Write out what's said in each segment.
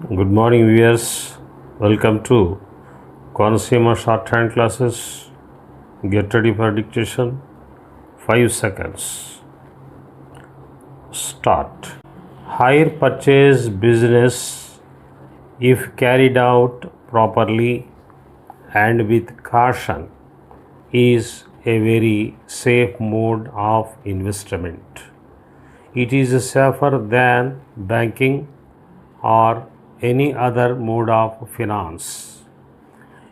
Good morning, viewers. Welcome to consumer shorthand classes. Get ready for dictation. 5 seconds. Start. Hire purchase business, if carried out properly and with caution, is a very safe mode of investment. It is safer than banking or any other mode of finance.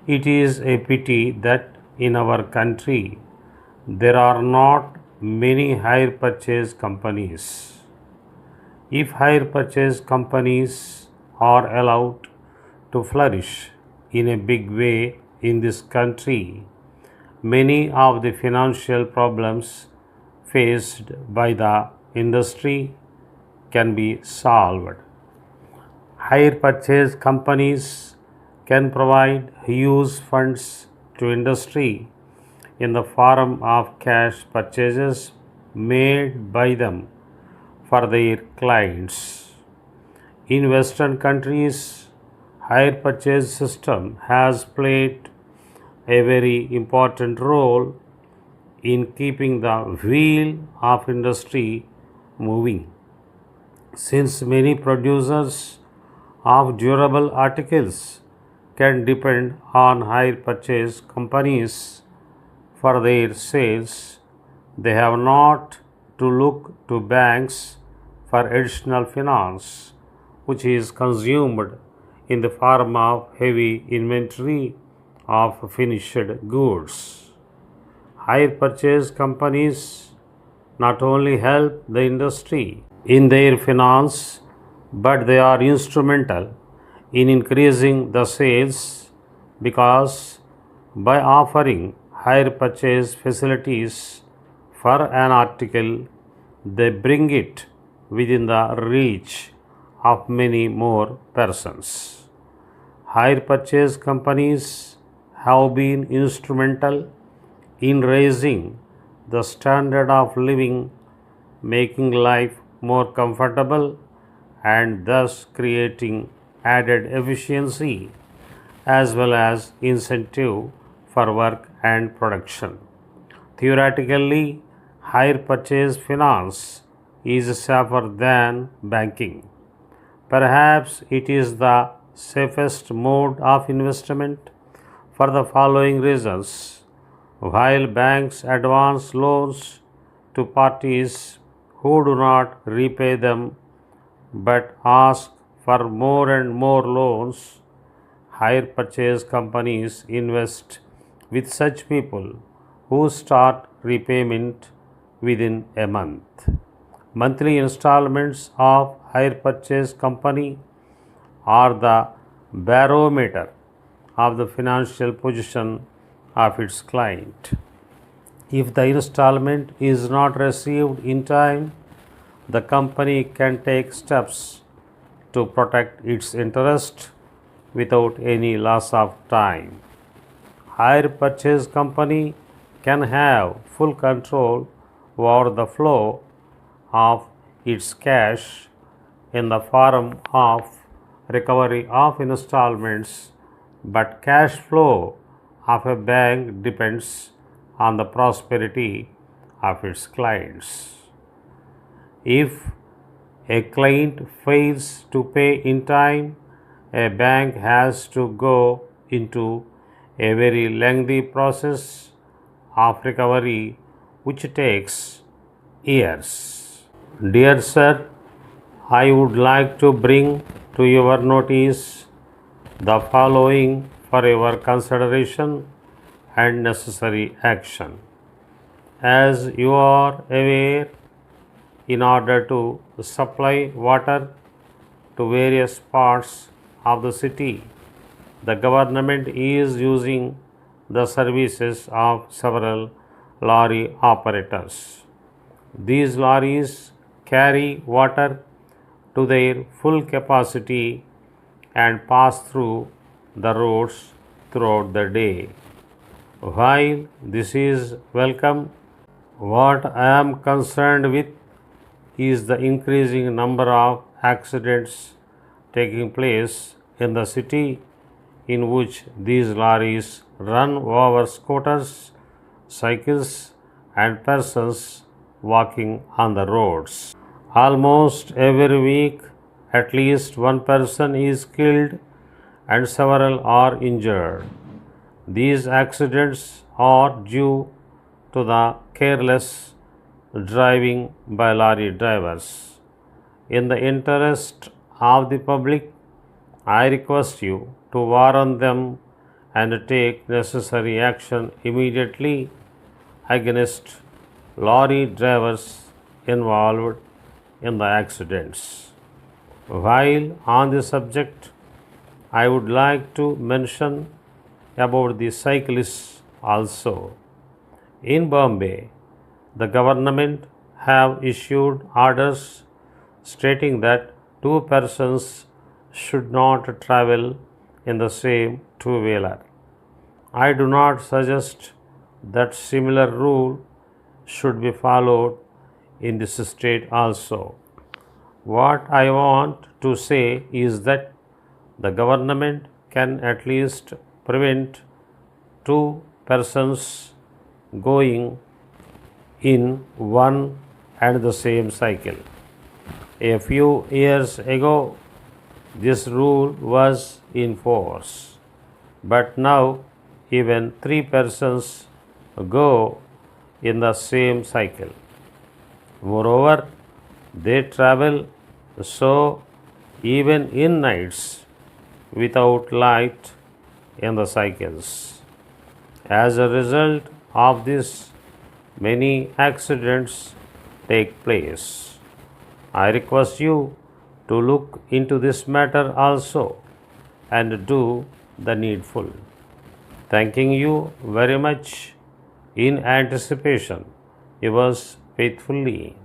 It is a pity that in our country there are not many hire purchase companies. If hire purchase companies are allowed to flourish in a big way in this country, many of the financial problems faced by the industry can be solved. Hire purchase companies can provide huge funds to industry in the form of cash purchases made by them for their clients. In Western countries, hire purchase system has played a very important role in keeping the wheel of industry moving. Since many producers of durable articles can depend on hire purchase companies for their sales, they have not to look to banks for additional finance, which is consumed in the form of heavy inventory of finished goods. Hire purchase companies not only help the industry in their finance, but they are instrumental in increasing the sales because by offering hire purchase facilities for an article, they bring it within the reach of many more persons. Hire purchase companies have been instrumental in raising the standard of living, making life more comfortable and thus creating added efficiency as well as incentive for work and production. Theoretically, hire purchase finance is safer than banking. Perhaps it is the safest mode of investment for the following reasons. While banks advance loans to parties who do not repay them but ask for more and more loans, hire purchase companies invest with such people who start repayment within a month. Monthly installments of hire purchase company are the barometer of the financial position of its client. If the installment is not received in time, the company can take steps to protect its interest without any loss of time. Hire purchase company can have full control over the flow of its cash in the form of recovery of installments, but cash flow of a bank depends on the prosperity of its clients. If a client fails to pay in time, a bank has to go into a very lengthy process of recovery which takes years. Dear sir, I would like to bring to your notice the following for your consideration and necessary action. As you are aware, in order to supply water to various parts of the city, the government is using the services of several lorry operators. These lorries carry water to their full capacity and pass through the roads throughout the day. While this is welcome, what I am concerned with is the increasing number of accidents taking place in the city in which these lorries run over scooters, cycles, and persons walking on the roads. Almost every week, at least one person is killed and several are injured. These accidents are due to the careless driving by lorry drivers. In the interest of the public, I request you to warn them and take necessary action immediately against lorry drivers involved in the accidents. While on the subject, I would like to mention about the cyclists also. In Bombay, the government have issued orders stating that two persons should not travel in the same two-wheeler. I do not suggest that similar rule should be followed in this state also. What I want to say is that the government can at least prevent two persons going in one and the same cycle. A few years ago, this rule was in force, but now even three persons go in the same cycle. Moreover, they travel so even in nights without light in the cycles. As a result of this, many accidents take place. I request you to look into this matter also and do the needful. Thanking you very much in anticipation. Yours faithfully,